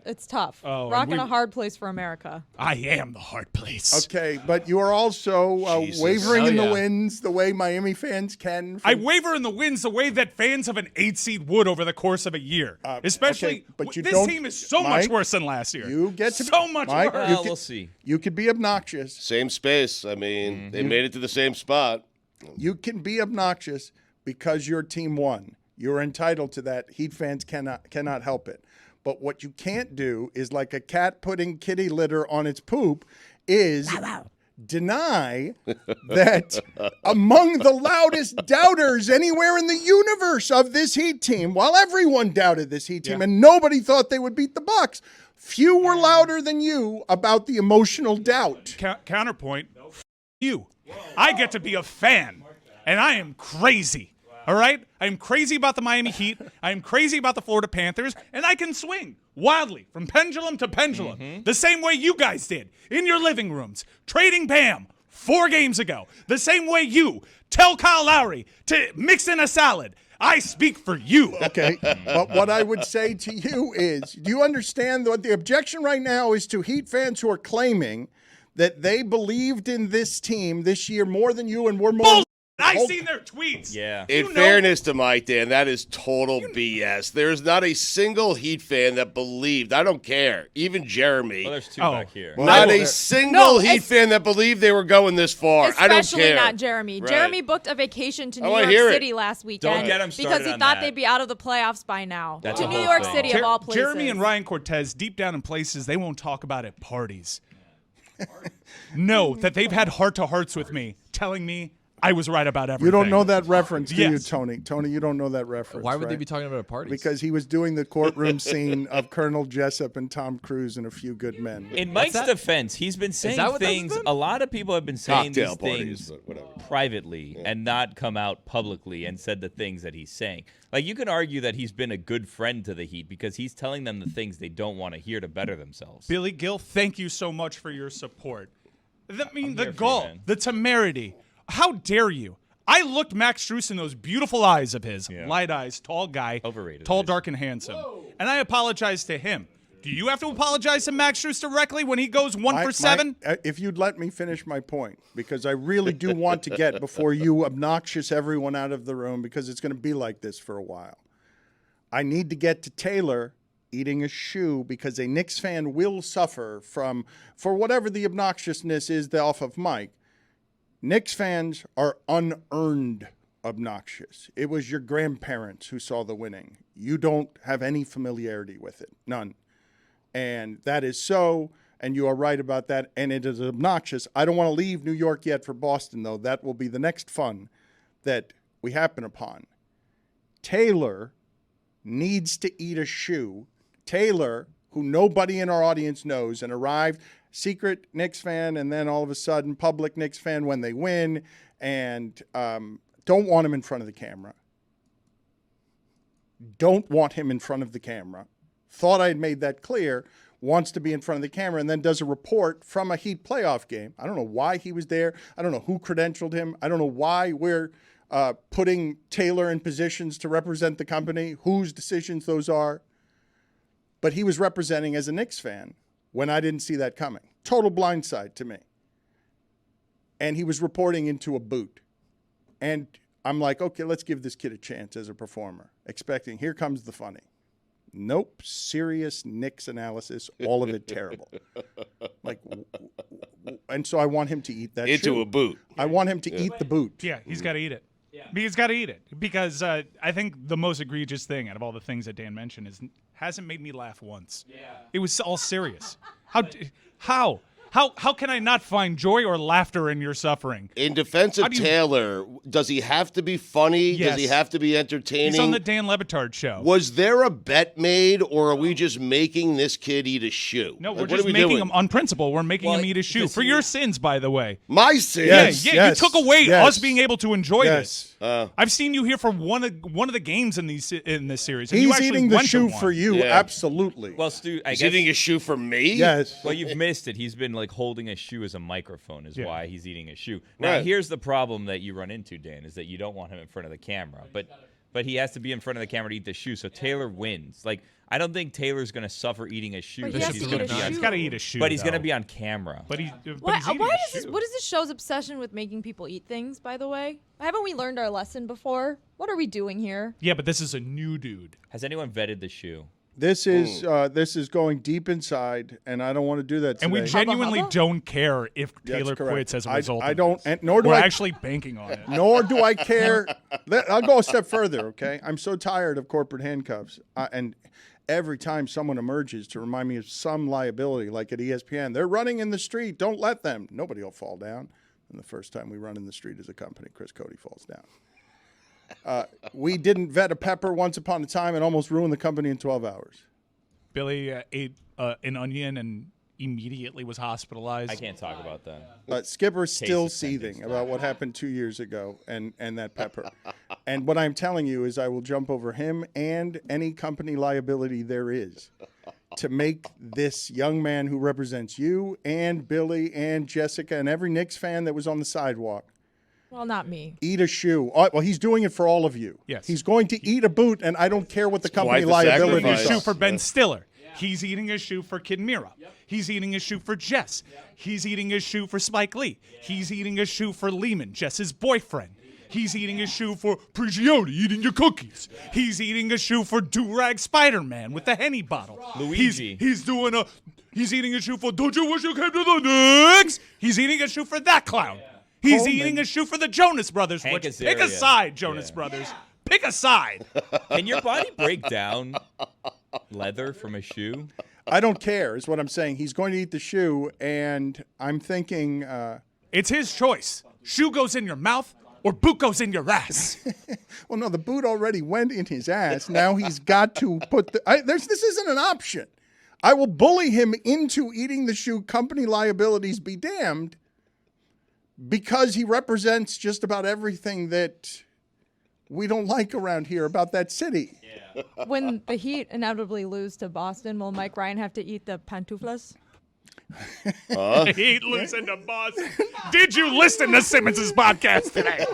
[SPEAKER 5] it's tough.
[SPEAKER 3] Oh, and
[SPEAKER 5] Rocking
[SPEAKER 3] we-
[SPEAKER 5] a hard place for America.
[SPEAKER 3] I am the hard place.
[SPEAKER 2] Okay, but you are also
[SPEAKER 8] Jesus.
[SPEAKER 2] wavering
[SPEAKER 7] Hell
[SPEAKER 2] in the
[SPEAKER 7] yeah.
[SPEAKER 2] winds the way Miami fans can.
[SPEAKER 3] I waver in the winds the way that fans of an 8 seed would over the course of a year. Especially,
[SPEAKER 2] okay, but you
[SPEAKER 3] this
[SPEAKER 2] don't-
[SPEAKER 3] team is so
[SPEAKER 2] Mike,
[SPEAKER 3] much worse than last year.
[SPEAKER 2] you get to
[SPEAKER 3] so much
[SPEAKER 2] Mike,
[SPEAKER 3] worse.
[SPEAKER 6] Well, we'll see.
[SPEAKER 2] You could be obnoxious.
[SPEAKER 8] Same space. I mean, they made it to the same spot.
[SPEAKER 2] You can be obnoxious because your team won. You're entitled to that. Heat fans cannot help it. But what you can't do is like a cat putting kitty litter on its poop is deny that among the loudest doubters anywhere in the universe of this Heat team, while everyone doubted this Heat team and nobody thought they would beat the Bucks, few were louder than you about the emotional doubt.
[SPEAKER 3] Counterpoint, you. I get to be a fan, and I am crazy. All right? I am crazy about the Miami Heat. I am crazy about the Florida Panthers, and I can swing wildly from pendulum to pendulum, the same way you guys did in your living rooms, trading Bam 4 games ago, the same way you tell Kyle Lowry to mix in a salad. I speak for you.
[SPEAKER 2] Okay, but what I would say to you is, do you understand what the objection right now is to Heat fans who are claiming that they believed in this team this year more than you and were more.
[SPEAKER 3] Bull- I seen their tweets.
[SPEAKER 6] Yeah.
[SPEAKER 8] In
[SPEAKER 3] You know-
[SPEAKER 8] fairness to Mike, Dan, that is total BS. There's not a single Heat fan that believed. I don't care. Even Jeremy.
[SPEAKER 6] Well, there's 2
[SPEAKER 3] Oh.
[SPEAKER 6] back here.
[SPEAKER 2] Well,
[SPEAKER 8] not
[SPEAKER 2] I
[SPEAKER 8] a
[SPEAKER 2] will-
[SPEAKER 8] single
[SPEAKER 5] No,
[SPEAKER 8] Heat fan that believed they were going this far. I don't
[SPEAKER 5] Especially
[SPEAKER 8] care.
[SPEAKER 5] not Jeremy.
[SPEAKER 8] Right.
[SPEAKER 5] Jeremy booked a vacation to
[SPEAKER 8] I
[SPEAKER 5] New
[SPEAKER 8] wanna
[SPEAKER 5] York
[SPEAKER 8] hear it.
[SPEAKER 5] City last weekend
[SPEAKER 6] get him
[SPEAKER 5] because
[SPEAKER 6] started
[SPEAKER 5] he
[SPEAKER 6] on
[SPEAKER 5] thought
[SPEAKER 6] that.
[SPEAKER 5] they'd be out of the playoffs by now.
[SPEAKER 6] That's
[SPEAKER 5] to
[SPEAKER 6] a
[SPEAKER 5] New
[SPEAKER 6] whole
[SPEAKER 5] York
[SPEAKER 6] thing.
[SPEAKER 5] City of all places.
[SPEAKER 3] Jeremy and Ryan Cortez, deep down in places they won't talk about at parties, know that they've had heart-to-hearts with me, telling me I was right about everything.
[SPEAKER 2] You don't know that reference, do you,
[SPEAKER 3] Yes.
[SPEAKER 2] Tony? Tony, you don't know that reference.
[SPEAKER 7] Why would they
[SPEAKER 2] right?
[SPEAKER 7] be talking about parties?
[SPEAKER 2] Because he was doing the courtroom scene of Colonel Jessup and Tom Cruise and A Few Good Men.
[SPEAKER 6] In Mike's defense, he's been saying
[SPEAKER 7] that what that's
[SPEAKER 6] things.
[SPEAKER 7] been?
[SPEAKER 6] A lot of people have been saying
[SPEAKER 8] Cocktail
[SPEAKER 6] these
[SPEAKER 8] parties,
[SPEAKER 6] things
[SPEAKER 8] but whatever.
[SPEAKER 6] privately and not come out publicly and said the things that he's saying. Like, you can argue that he's been a good friend to the Heat because he's telling them the things they don't want to hear to better themselves.
[SPEAKER 3] Billy Gill, thank you so much for your support. The
[SPEAKER 6] here for you,
[SPEAKER 3] gall,
[SPEAKER 6] man.
[SPEAKER 3] the temerity. How dare you? I looked Max Strus in those beautiful eyes of his.
[SPEAKER 6] Yeah.
[SPEAKER 3] Light eyes, tall guy.
[SPEAKER 6] Overrated
[SPEAKER 3] Tall,
[SPEAKER 6] eyes.
[SPEAKER 3] dark, and handsome. And I apologized to him. Do you have to apologize to Max Strus directly when he goes 1 for 7?
[SPEAKER 2] If you'd let me finish my point, because I really do want to get before you obnoxious everyone out of the room, because it's going to be like this for a while. I need to get to Taylor eating a shoe, because a Knicks fan will suffer for whatever the obnoxiousness is off of Mike. Knicks fans are unearned obnoxious. It was your grandparents who saw the winning. You don't have any familiarity with it. None. And that is so, and you are right about that, and it is obnoxious. I don't want to leave New York yet for Boston, though. That will be the next fun that we happen upon. Taylor needs to eat a shoe. Taylor, who nobody in our audience knows, and arrived secret Knicks fan, and then all of a sudden public Knicks fan when they win, and don't want him in front of the camera. Don't want him in front of the camera. Thought I had made that clear. Wants to be in front of the camera, and then does a report from a Heat playoff game. I don't know why he was there. I don't know who credentialed him. I don't know why we're putting Taylor in positions to represent the company, whose decisions those are. But he was representing as a Knicks fan when I didn't see that coming. Total blindside to me. And he was reporting into a boot. And I'm like, okay, let's give this kid a chance as a performer. Expecting, here comes the funny. Nope, serious Knicks analysis, all of it terrible. And so I want him to eat that
[SPEAKER 8] Into
[SPEAKER 2] shoe.
[SPEAKER 8] a boot.
[SPEAKER 2] I want him to eat the boot.
[SPEAKER 3] Yeah, he's got to eat it. Yeah. He's got to eat it because I think the most egregious thing out of all the things that Dan mentioned is hasn't made me laugh once. Yeah. It was all serious. How can I not find joy or laughter in your suffering?
[SPEAKER 8] In defense of Taylor, does he have to be funny?
[SPEAKER 3] Yes.
[SPEAKER 8] Does he have to be entertaining?
[SPEAKER 3] He's on the Dan Le Batard Show.
[SPEAKER 8] Was there a bet made, or are we just making this kid eat a shoe?
[SPEAKER 3] No, we're
[SPEAKER 8] Like,
[SPEAKER 3] just
[SPEAKER 8] what are we
[SPEAKER 3] making
[SPEAKER 8] doing?
[SPEAKER 3] him on principle. We're making him eat a shoe for your sins, by the way.
[SPEAKER 8] My sins?
[SPEAKER 3] Yeah, you took away us being able to enjoy this. I've seen you here for one of the games in this series. And
[SPEAKER 2] He's
[SPEAKER 3] you actually
[SPEAKER 2] eating the
[SPEAKER 3] went to
[SPEAKER 2] shoe
[SPEAKER 3] one.
[SPEAKER 2] for you,
[SPEAKER 8] Yeah.
[SPEAKER 2] absolutely.
[SPEAKER 6] Well, Stu, I
[SPEAKER 8] He's
[SPEAKER 6] guess
[SPEAKER 8] eating a shoe for me?
[SPEAKER 2] Yes.
[SPEAKER 6] Well, you've missed it. He's been like holding a shoe as a microphone is
[SPEAKER 3] Yeah.
[SPEAKER 6] why he's eating a shoe. Now,
[SPEAKER 8] Right.
[SPEAKER 6] here's the problem that you run into, Dan, is that you don't want him in front of the camera. But he has to be in front of the camera to eat the shoe, so Taylor wins. Like, I don't think Taylor's going to suffer eating a shoe.
[SPEAKER 5] But he
[SPEAKER 6] because
[SPEAKER 5] has
[SPEAKER 6] he's
[SPEAKER 5] to
[SPEAKER 6] gonna
[SPEAKER 5] eat a
[SPEAKER 6] be on-
[SPEAKER 5] shoe.
[SPEAKER 3] He's got to eat a shoe.
[SPEAKER 6] But he's going to
[SPEAKER 3] though.
[SPEAKER 6] be on camera.
[SPEAKER 3] But he's
[SPEAKER 5] Why
[SPEAKER 3] eating
[SPEAKER 5] is
[SPEAKER 3] a
[SPEAKER 5] this?
[SPEAKER 3] shoe.
[SPEAKER 5] What is this show's obsession with making people eat things? By the way, haven't we learned our lesson before? What are we doing here?
[SPEAKER 3] Yeah, but this is a new dude.
[SPEAKER 6] Has anyone vetted the shoe?
[SPEAKER 2] This is going deep inside, and I don't want to do that today.
[SPEAKER 3] And we genuinely
[SPEAKER 5] hubba?
[SPEAKER 3] don't care if
[SPEAKER 2] That's
[SPEAKER 3] Taylor
[SPEAKER 2] correct.
[SPEAKER 3] quits as a
[SPEAKER 2] I-
[SPEAKER 3] result.
[SPEAKER 2] I
[SPEAKER 3] of
[SPEAKER 2] don't-
[SPEAKER 3] this.
[SPEAKER 2] and nor do
[SPEAKER 3] We're
[SPEAKER 2] I-
[SPEAKER 3] actually banking on it.
[SPEAKER 2] Nor do I care. I'll go a step further, okay? I'm so tired of corporate handcuffs. And every time someone emerges to remind me of some liability, like at ESPN, they're running in the street. Don't let them. Nobody will fall down. And the first time we run in the street as a company, Chris Cody falls down. We didn't vet a pepper once upon a time and almost ruined the company in 12 hours.
[SPEAKER 3] Billy ate an onion and immediately was hospitalized.
[SPEAKER 6] I can't talk about that.
[SPEAKER 2] Skipper's still
[SPEAKER 6] Case suspended.
[SPEAKER 2] seething about what happened 2 years ago and that pepper. And what I'm telling you is I will jump over him and any company liability there is to make this young man who represents you and Billy and Jessica and every Knicks fan that was on the sidewalk
[SPEAKER 5] Well, not me.
[SPEAKER 2] eat a shoe. Well, he's doing it for all of you.
[SPEAKER 3] Yes.
[SPEAKER 2] He's going to eat a boot, and I don't care what the company
[SPEAKER 8] quite the
[SPEAKER 2] liability
[SPEAKER 3] Eating a
[SPEAKER 8] sacrifice.
[SPEAKER 3] shoe
[SPEAKER 2] is.
[SPEAKER 3] for Ben Stiller. He's eating a shoe for Kid Mira. He's eating a shoe for Jess. He's eating a shoe for Spike Lee. He's eating a shoe for Lehman, Jess's boyfriend. He's eating a shoe for Prigioni, eating your cookies. He's eating a shoe for Do-Rag Spider-Man with the Henny bottle.
[SPEAKER 6] Luigi.
[SPEAKER 3] He's eating a shoe for Don't You Wish You Came to the Knicks? He's eating a shoe for that clown. He's
[SPEAKER 2] Coleman.
[SPEAKER 3] eating a shoe for the Jonas Brothers.
[SPEAKER 6] Hank
[SPEAKER 3] Which, pick a
[SPEAKER 6] Azaria.
[SPEAKER 3] side, Jonas Brothers. Pick a side.
[SPEAKER 6] Can your body break down leather from a shoe?
[SPEAKER 2] I don't care, is what I'm saying. He's going to eat the shoe, and I'm thinking
[SPEAKER 3] It's his choice. Shoe goes in your mouth. or boot goes in your ass.
[SPEAKER 2] Well, no, the boot already went in his ass. Now he's got to put this isn't an option. I will bully him into eating the shoe, company liabilities be damned, because he represents just about everything that we don't like around here about that city.
[SPEAKER 5] Yeah. When the Heat inevitably lose to Boston, will Mike Ryan have to eat the pantuflas?
[SPEAKER 3] Heat losing to Boston. Did you listen to Simmons' podcast today?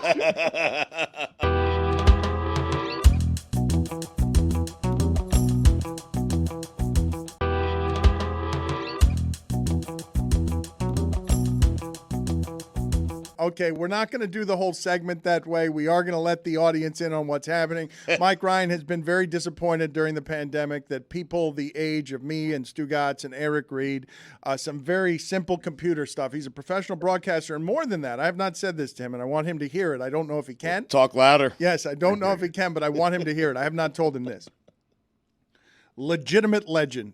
[SPEAKER 2] Okay, we're not going to do the whole segment that way. We are going to let the audience in on what's happening. Mike Ryan has been very disappointed during the pandemic that people the age of me and Stugotz and Eric Reid, some very simple computer stuff. He's a professional broadcaster, and more than that, I have not said this to him, and I want him to hear it. I don't know if he can.
[SPEAKER 8] Talk louder.
[SPEAKER 2] Yes, I don't know if he can, but I want him to hear it. I have not told him this. Legitimate legend.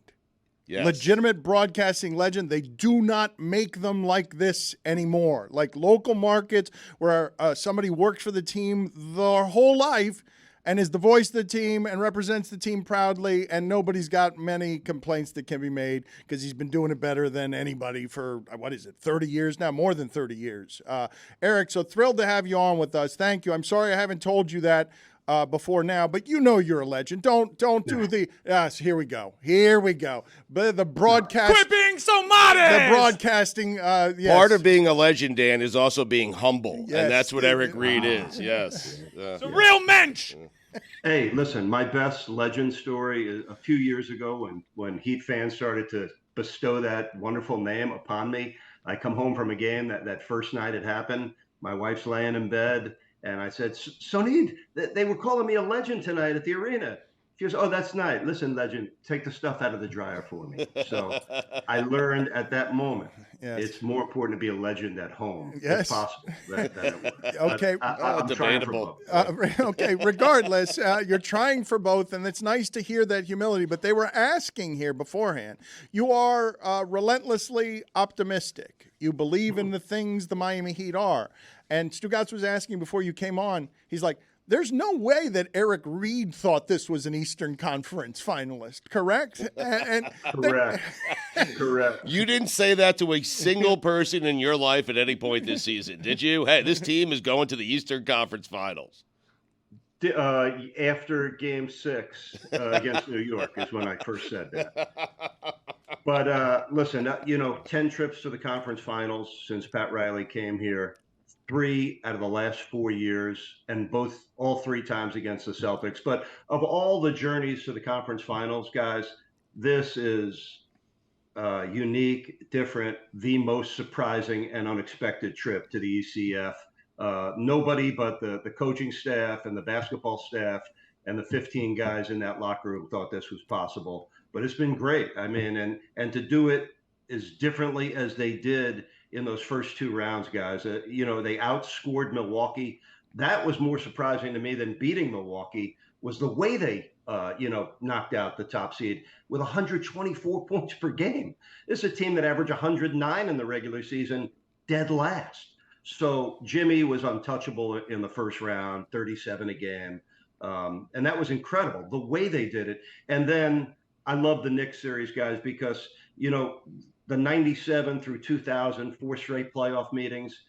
[SPEAKER 8] Yes.
[SPEAKER 2] Legitimate broadcasting legend. They do not make them like this anymore. Like local markets where somebody worked for the team their whole life and is the voice of the team and represents the team proudly, and nobody's got many complaints that can be made because he's been doing it better than anybody for, 30 years now? More than 30 years. Eric, so thrilled to have you on with us. Thank you. I'm sorry I haven't told you that before now, but you know you're a legend. Don't do the yes. Here we go. But the broadcast.
[SPEAKER 3] Quit being so modest.
[SPEAKER 2] The broadcasting. Yes.
[SPEAKER 8] Part of being a legend, Dan, is also being humble, and that's what Eric Reid is. Yes,
[SPEAKER 3] it's a real mensch.
[SPEAKER 9] Hey, listen, my best legend story is a few years ago when Heat fans started to bestow that wonderful name upon me. I come home from a game that first night it happened. My wife's laying in bed. And I said, Sonid, they were calling me a legend tonight at the arena. She goes, oh, that's nice. Listen, legend, take the stuff out of the dryer for me. So I learned at that moment, it's more important to be a legend at home, if possible, than at work.
[SPEAKER 2] Okay.
[SPEAKER 9] I'm
[SPEAKER 8] debatable.
[SPEAKER 2] Okay, regardless, you're trying for both, and it's nice to hear that humility. But they were asking here beforehand. You are relentlessly optimistic. You believe in the things the Miami Heat are. And Stugotz was asking before you came on, he's like, there's no way that Eric Reid thought this was an Eastern Conference finalist, correct?
[SPEAKER 9] Correct.
[SPEAKER 8] You didn't say that to a single person in your life at any point this season, did you? Hey, this team is going to the Eastern Conference Finals.
[SPEAKER 9] After Game 6 against New York is when I first said that. But listen, 10 trips to the conference finals since Pat Riley came here. 3 out of the last 4 years, and all 3 times against the Celtics. But of all the journeys to the conference finals, guys, this is unique, different, the most surprising and unexpected trip to the ECF. Nobody but the coaching staff and the basketball staff and the 15 guys in that locker room thought this was possible. But it's been great. I mean, and to do it as differently as they did in those first 2 rounds, guys. They outscored Milwaukee. That was more surprising to me than beating Milwaukee was the way they, knocked out the top seed with 124 points per game. This is a team that averaged 109 in the regular season, dead last. So Jimmy was untouchable in the first round, 37 a game. And that was incredible, the way they did it. And then I love the Knicks series, guys, because, the 97 through 2000, 4 straight playoff meetings.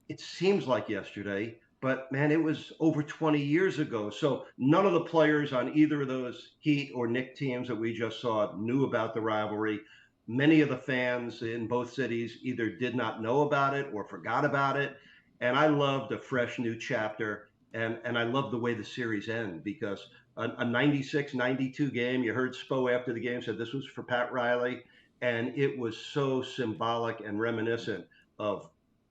[SPEAKER 9] It seems like yesterday, but man, it was over 20 years ago. So none of the players on either of those Heat or Knicks teams that we just saw knew about the rivalry. Many of the fans in both cities either did not know about it or forgot about it. And I loved a fresh new chapter. And I love the way the series ended because a 96-92 game, you heard Spo after the game said this was for Pat Riley. And it was so symbolic and reminiscent of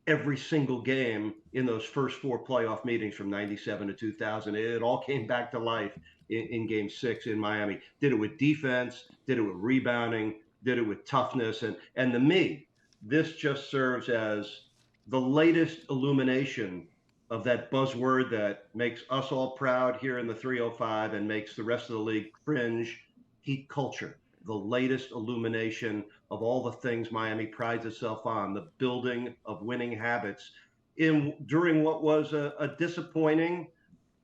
[SPEAKER 9] every single game in those first 4 playoff meetings from 97 to 2000. It all came back to life in Game 6 in Miami. Did it with defense, did it with rebounding, did it with toughness. And to me, this just serves as the latest illumination of that buzzword that makes us all proud here in the 305 and makes the rest of the league cringe, Heat culture. The latest illumination of all the things Miami prides itself on, the building of winning habits. during what was a disappointing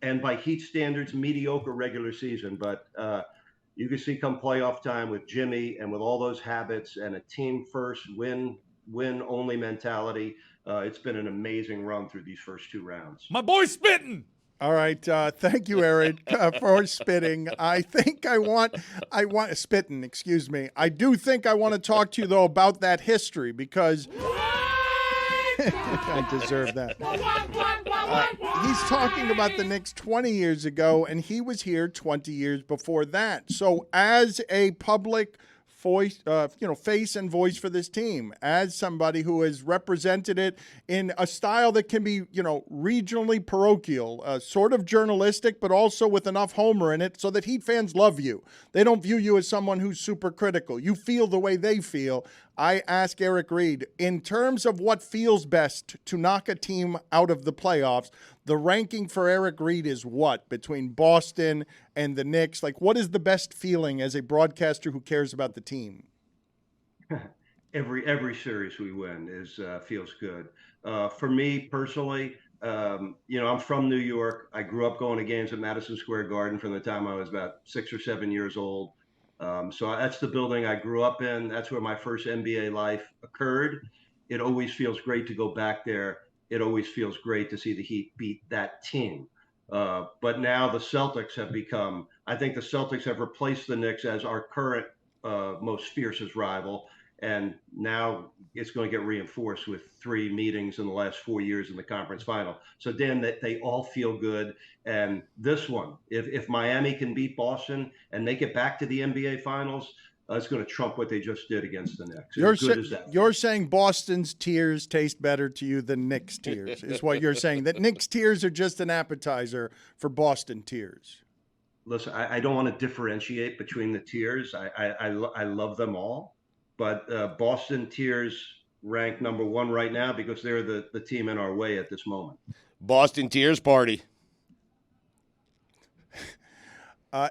[SPEAKER 9] and by Heat standards mediocre regular season. But you can see come playoff time with Jimmy and with all those habits and a team first win only mentality. It's been an amazing run through these first 2 rounds.
[SPEAKER 3] My boy's spitting.
[SPEAKER 2] All right. Thank you, Eric, for spitting. I think I want spitting, excuse me. I do think I want to talk to you, though, about that history because I deserve that. He's talking about the Knicks 20 years ago, and he was here 20 years before that. So as a public voice, face and voice for this team, as somebody who has represented it in a style that can be, regionally parochial, sort of journalistic, but also with enough Homer in it so that Heat fans love you. They don't view you as someone who's super critical. You feel the way they feel. I ask Eric Reid, in terms of what feels best to knock a team out of the playoffs, the ranking for Eric Reid is what between Boston and the Knicks? Like, what is the best feeling as a broadcaster who cares about the team?
[SPEAKER 9] Every series we win feels good. For me personally, I'm from New York. I grew up going to games at Madison Square Garden from the time I was about 6 or 7 years old. So that's the building I grew up in. That's where my first NBA life occurred. It always feels great to go back there. It always feels great to see the Heat beat that team. But now the Celtics have I think the Celtics have replaced the Knicks as our current most fiercest rival. And now it's going to get reinforced with 3 meetings in the last 4 years in the conference final. So, Dan, they all feel good. And this one, if Miami can beat Boston and make it back to the NBA Finals, it's going to trump what they just did against the Knicks.
[SPEAKER 2] You're saying Boston's tears taste better to you than Knicks tears, is what you're saying. That Knicks tears are just an appetizer for Boston tears.
[SPEAKER 9] Listen, I don't want to differentiate between the tiers. I love them all. But Boston tears rank number 1 right now because they're the team in our way at this moment.
[SPEAKER 8] Boston tears party.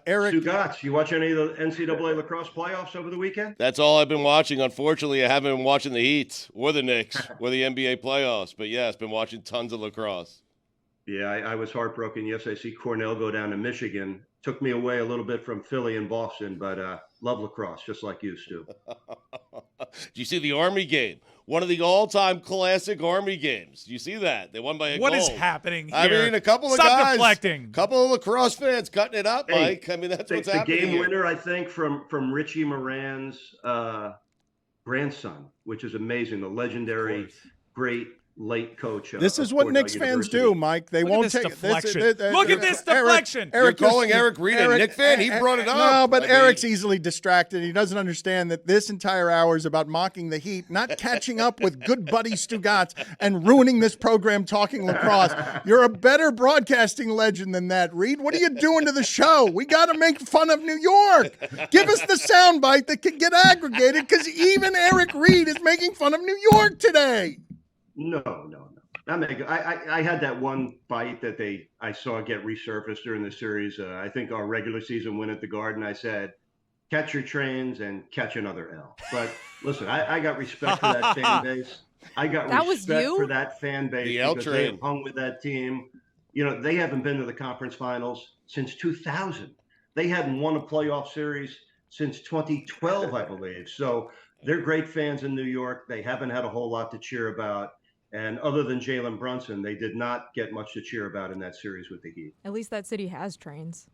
[SPEAKER 2] Eric
[SPEAKER 9] Stugotz, you watch any of the NCAA lacrosse playoffs over the weekend?
[SPEAKER 8] That's all I've been watching. Unfortunately, I haven't been watching the Heat or the Knicks or the NBA playoffs. But, yeah, I've been watching tons of lacrosse.
[SPEAKER 9] Yeah, I was heartbroken. Yes, I see Cornell go down to Michigan. Took me away a little bit from Philly and Boston, but love lacrosse, just like you, Stu.
[SPEAKER 8] Did you see the Army game? One of the all-time classic Army games. Do you see that? They won by a goal.
[SPEAKER 3] What is happening here?
[SPEAKER 8] I mean, a couple of
[SPEAKER 3] Stop
[SPEAKER 8] guys.
[SPEAKER 3] deflecting.
[SPEAKER 8] A couple of lacrosse fans cutting it up,
[SPEAKER 9] Hey,
[SPEAKER 8] Mike. I mean, that's what's happening
[SPEAKER 9] The game
[SPEAKER 8] here.
[SPEAKER 9] winner, I think, from Richie Moran's grandson, which is amazing. The legendary, great late coach.
[SPEAKER 2] This is what Knicks fans do, Mike. They won't take
[SPEAKER 3] deflection. Look at this deflection.
[SPEAKER 2] Eric,
[SPEAKER 8] You're calling Eric Reid a Knicks fan? He brought it up.
[SPEAKER 2] No, but Eric's easily distracted. He doesn't understand that this entire hour is about mocking the Heat, not catching up with good buddy Stugotz and ruining this program talking lacrosse. You're a better broadcasting legend than that, Reid. What are you doing to the show? We got to make fun of New York. Give us the soundbite that can get aggregated because even Eric Reid is making fun of New York today.
[SPEAKER 9] No. I had that one bite that I saw get resurfaced during the series. I think our regular season win at the Garden, I said, catch your trains and catch another L. But listen, I got respect for that fan base. I got respect for that fan base
[SPEAKER 8] the L
[SPEAKER 9] because
[SPEAKER 8] train.
[SPEAKER 9] they hung with that team. They haven't been to the conference finals since 2000. They hadn't won a playoff series since 2012, I believe. So they're great fans in New York. They haven't had a whole lot to cheer about. And other than Jalen Brunson, they did not get much to cheer about in that series with the Heat.
[SPEAKER 5] At least that city has trains.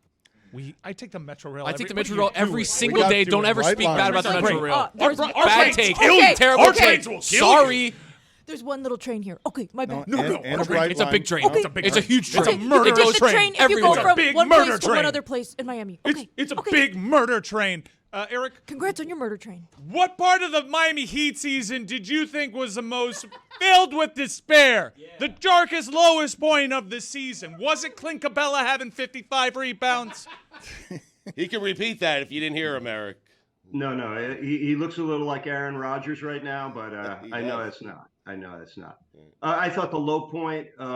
[SPEAKER 3] I take the Metro Rail.
[SPEAKER 7] I take the Metro Rail every single day. Don't ever speak bad about the Metro Rail.
[SPEAKER 3] Our
[SPEAKER 7] Bad
[SPEAKER 3] trains
[SPEAKER 7] take.
[SPEAKER 3] kill you.
[SPEAKER 7] Terrible
[SPEAKER 3] Our
[SPEAKER 7] take.
[SPEAKER 3] trains will kill
[SPEAKER 7] Sorry.
[SPEAKER 3] you.
[SPEAKER 5] There's one little train here. Okay, my bad.
[SPEAKER 7] It's a big train.
[SPEAKER 5] Okay.
[SPEAKER 7] It's a huge train.
[SPEAKER 3] It's a murder
[SPEAKER 5] It's just a
[SPEAKER 3] train.
[SPEAKER 5] train if you
[SPEAKER 7] everywhere.
[SPEAKER 5] go from
[SPEAKER 3] Big
[SPEAKER 5] one
[SPEAKER 3] murder
[SPEAKER 5] place to
[SPEAKER 3] train.
[SPEAKER 5] one other place in Miami. Okay.
[SPEAKER 3] It's a big murder train. Eric,
[SPEAKER 5] Congrats on your murder train.
[SPEAKER 3] what part of the Miami Heat season did you think was the most filled with despair? The darkest, lowest point of the season? Was it Clint Capella having 55 rebounds?
[SPEAKER 8] He can repeat that if you didn't hear him, Eric.
[SPEAKER 9] No. He looks a little like Aaron Rodgers right now, but I know it's not. I thought the low point, there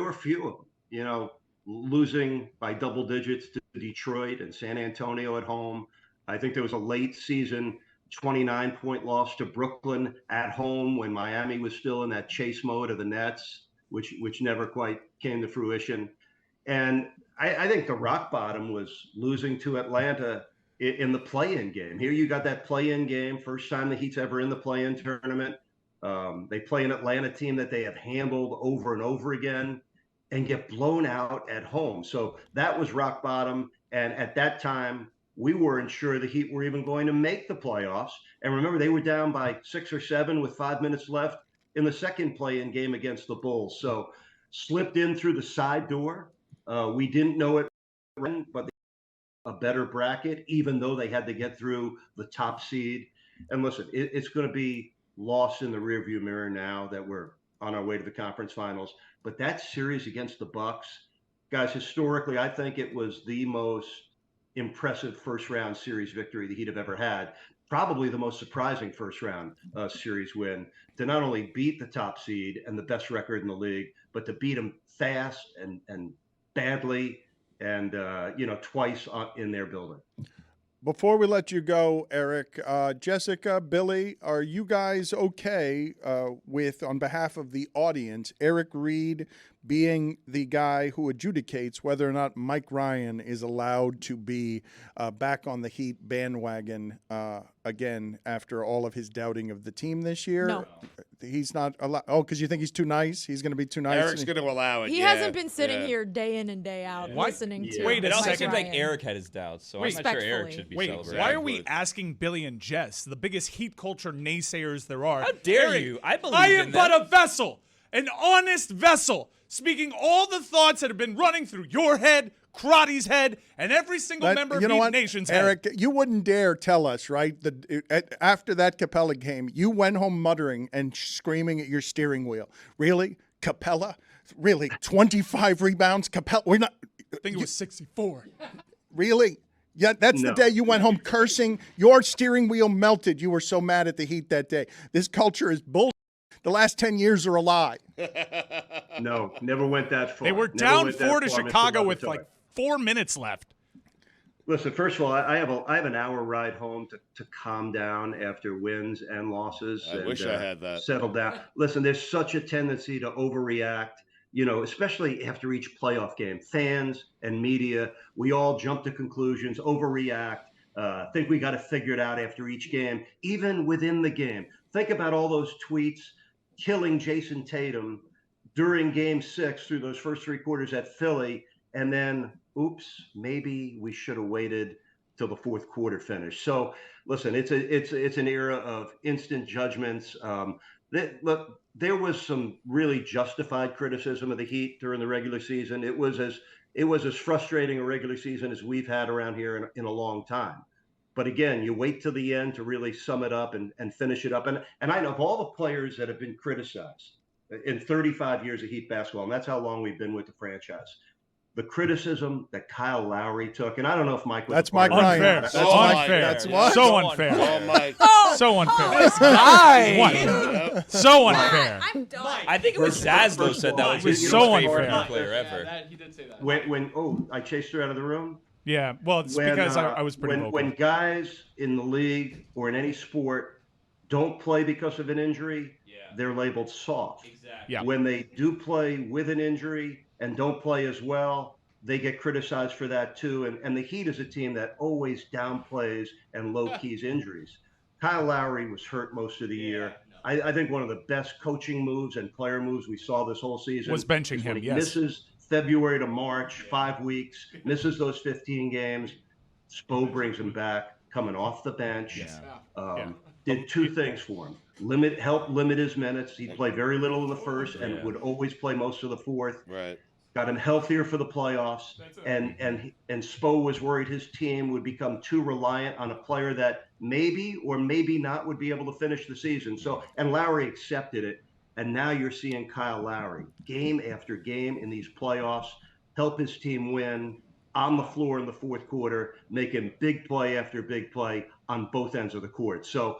[SPEAKER 9] were a few of them, losing by double digits to Detroit and San Antonio at home. I think there was a late season 29-point loss to Brooklyn at home when Miami was still in that chase mode of the Nets. which never quite came to fruition. And I think the rock bottom was losing to Atlanta in the play-in game. Here you got that play-in game, first time the Heat's ever in the play-in tournament. They play an Atlanta team that they have handled over and over again and get blown out at home. So that was rock bottom. And at that time, we weren't sure the Heat were even going to make the playoffs. And remember, they were down by 6 or 7 with 5 minutes left in the second play-in game against the Bulls. So slipped in through the side door. We didn't know it, but a better bracket, even though they had to get through the top seed. And listen, it's going to be lost in the rearview mirror now that we're on our way to the conference finals. But that series against the Bucks, guys, historically, I think it was the most impressive first-round series victory the Heat have ever had. Probably the most surprising first-round series win, to not only beat the top seed and the best record in the league, but to beat them fast and badly and, twice in their building.
[SPEAKER 2] Before we let you go, Eric, Jessica, Billy, are you guys okay with, on behalf of the audience, Eric Reid being the guy who adjudicates whether or not Mike Ryan is allowed to be back on the Heat bandwagon again after all of his doubting of the team this year?
[SPEAKER 5] No.
[SPEAKER 2] He's not allowed. Oh, because you think he's too nice? He's going to be too nice?
[SPEAKER 8] Eric's going to allow it.
[SPEAKER 5] He hasn't been sitting here day in and day out listening to
[SPEAKER 3] Wait a
[SPEAKER 6] It also
[SPEAKER 3] second.
[SPEAKER 6] seems like Eric had his doubts, so I'm not sure Eric should be
[SPEAKER 3] Wait,
[SPEAKER 6] celebrating.
[SPEAKER 3] why are we asking Billy and Jess, the biggest Heat culture naysayers there are?
[SPEAKER 6] How dare
[SPEAKER 3] Eric,
[SPEAKER 6] you? I believe
[SPEAKER 3] I
[SPEAKER 6] in
[SPEAKER 3] am but
[SPEAKER 6] them.
[SPEAKER 3] a vessel, an honest vessel, speaking all the thoughts that have been running through your head, Crotty's head, and every single member of Heat Nation's head.
[SPEAKER 2] Eric, you wouldn't dare tell us, right? After that Capella game, you went home muttering and screaming at your steering wheel. Really? Capella? Really? 25 rebounds? Capella? We're not.
[SPEAKER 3] I think it was 64.
[SPEAKER 2] Really? Yeah, that's the day you went home cursing. Your steering wheel melted. You were so mad at the Heat that day. This culture is bullshit. The last 10 years are a lie.
[SPEAKER 9] No, never went that far.
[SPEAKER 3] They were down 4 to Chicago with like 4 minutes left.
[SPEAKER 9] Listen, first of all, I have an hour ride home to calm down after wins and losses.
[SPEAKER 8] I wish I had that.
[SPEAKER 9] Settle down. Listen, there's such a tendency to overreact, especially after each playoff game. Fans and media, we all jump to conclusions, overreact, think we got to figure it out after each game, even within the game. Think about all those tweets killing Jason Tatum during Game 6 through those first 3 quarters at Philly, and then, oops, maybe we should have waited till the fourth quarter finish. So, listen, it's an era of instant judgments. Look, there was some really justified criticism of the Heat during the regular season. It was as frustrating a regular season as we've had around here in a long time. But again, you wait till the end to really sum it up and finish it up. And I know of all the players that have been criticized in 35 years of Heat basketball, and that's how long we've been with the franchise, the criticism that Kyle Lowry took, and I don't know if Mike was
[SPEAKER 2] That's Mike Ryan.
[SPEAKER 3] Unfair.
[SPEAKER 2] That's
[SPEAKER 3] Unfair.
[SPEAKER 2] That's what?
[SPEAKER 3] So unfair.
[SPEAKER 8] Oh, Mike.
[SPEAKER 3] So unfair.
[SPEAKER 7] This guy.
[SPEAKER 3] What? So unfair.
[SPEAKER 5] I'm done.
[SPEAKER 6] I think it was Zaz, though, said that was
[SPEAKER 3] It was
[SPEAKER 6] his
[SPEAKER 3] so
[SPEAKER 6] favorite
[SPEAKER 3] unfair.
[SPEAKER 6] player ever.
[SPEAKER 7] He did say that.
[SPEAKER 9] when I chased her out of the room.
[SPEAKER 3] Yeah, well, it's because I was pretty vocal.
[SPEAKER 9] When guys in the league or in any sport don't play because of an injury, they're labeled soft.
[SPEAKER 6] Exactly.
[SPEAKER 3] Yeah.
[SPEAKER 9] When they do play with an injury and don't play as well, they get criticized for that too. And the Heat is a team that always downplays and low-keys injuries. Kyle Lowry was hurt most of the year. I think one of the best coaching moves and player moves we saw this whole season
[SPEAKER 3] Was benching
[SPEAKER 9] is
[SPEAKER 3] him,
[SPEAKER 9] when he
[SPEAKER 3] yes.
[SPEAKER 9] misses February to March, 5 weeks, misses those 15 games. Spo brings him back, coming off the bench. Did 2 things for him. Help limit his minutes. He'd play very little in the first and would always play most of the fourth.
[SPEAKER 8] Right.
[SPEAKER 9] Got him healthier for the playoffs. And Spo was worried his team would become too reliant on a player that maybe or maybe not would be able to finish the season. And Lowry accepted it. And now you're seeing Kyle Lowry game after game in these playoffs help his team win on the floor in the fourth quarter, making big play after big play on both ends of the court. So,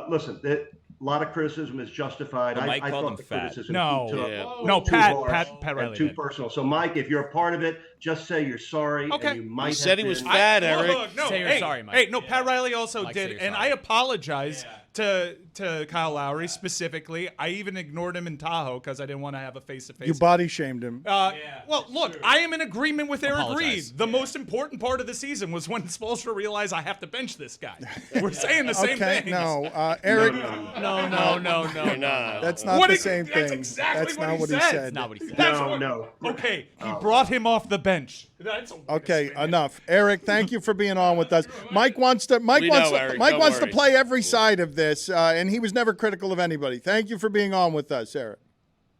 [SPEAKER 9] listen, a lot of criticism is justified.
[SPEAKER 6] Mike
[SPEAKER 9] I
[SPEAKER 6] called
[SPEAKER 9] thought
[SPEAKER 6] him
[SPEAKER 9] the
[SPEAKER 6] fat.
[SPEAKER 9] criticism
[SPEAKER 3] No.
[SPEAKER 9] he took
[SPEAKER 3] No,
[SPEAKER 9] was too
[SPEAKER 3] Pat
[SPEAKER 9] harsh
[SPEAKER 3] Riley
[SPEAKER 9] and too
[SPEAKER 3] did.
[SPEAKER 9] personal. So, Mike, if you're a part of it, just say you're sorry.
[SPEAKER 3] Okay.
[SPEAKER 9] And you might
[SPEAKER 8] He said
[SPEAKER 9] have
[SPEAKER 8] he was
[SPEAKER 9] been-
[SPEAKER 8] fat, Eric.
[SPEAKER 3] Look, no,
[SPEAKER 7] Say you're
[SPEAKER 3] hey,
[SPEAKER 7] sorry, Mike.
[SPEAKER 3] Hey, no, Pat Riley also
[SPEAKER 7] Mike, say
[SPEAKER 3] did,
[SPEAKER 7] you're
[SPEAKER 3] and
[SPEAKER 7] sorry.
[SPEAKER 3] I apologize to to Kyle Lowry specifically. I even ignored him in Tahoe because I didn't want to have a face-to-face.
[SPEAKER 2] You body shamed him.
[SPEAKER 3] Well, look, I am in agreement with Eric Reid.
[SPEAKER 7] Apologize.
[SPEAKER 3] The most important part of the season was when Spoelstra realized I have to bench this guy. We're saying the same
[SPEAKER 2] Okay,
[SPEAKER 3] things.
[SPEAKER 2] no, Eric.
[SPEAKER 3] No.
[SPEAKER 2] That's not
[SPEAKER 3] What
[SPEAKER 2] the
[SPEAKER 3] is-
[SPEAKER 2] same
[SPEAKER 3] that's
[SPEAKER 2] thing.
[SPEAKER 3] exactly
[SPEAKER 2] That's
[SPEAKER 3] what
[SPEAKER 2] not
[SPEAKER 3] he
[SPEAKER 2] what he
[SPEAKER 3] said.
[SPEAKER 2] said.
[SPEAKER 7] Not what he said.
[SPEAKER 3] That's
[SPEAKER 9] No,
[SPEAKER 3] what-
[SPEAKER 9] no.
[SPEAKER 3] Okay, he brought him off the bench. That's a way to
[SPEAKER 2] Okay,
[SPEAKER 3] spin it.
[SPEAKER 2] enough. Eric, thank you for being on with us. Mike wants to
[SPEAKER 8] Eric,
[SPEAKER 2] play every side of this, and he was never critical of anybody. Thank you for being on with us, Eric.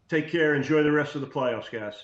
[SPEAKER 9] Take care. Enjoy the rest of the playoffs, guys.